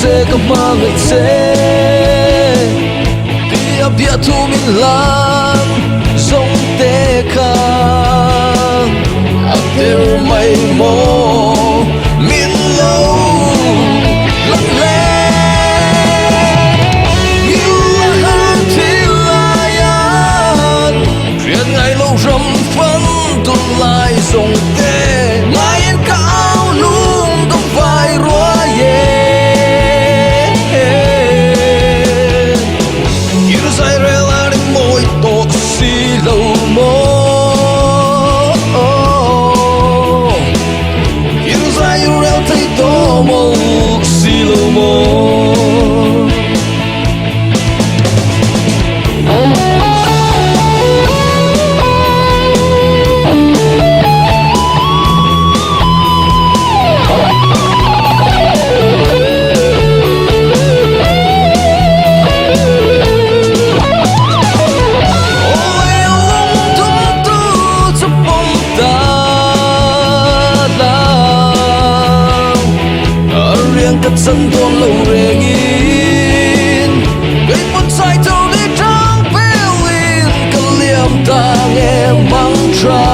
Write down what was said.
sẽ có mơ ngày sẽ bia bia thu min lan giống tê kha tiêu mây mô min lâu lặng lẽ yêu hơn thì lại ăn chuyện ngày lâu rầm phấn tuôn lại giống tê mai em cao luôn không phải rủa ye yêu say rela đi môi tốt xì lâu mô yêu say rela thấy to mô xì lâu mô cất sân tuôn lâu rèn in gây một sai thâu đi trắng phiêu in cần liềm ta nghe mantra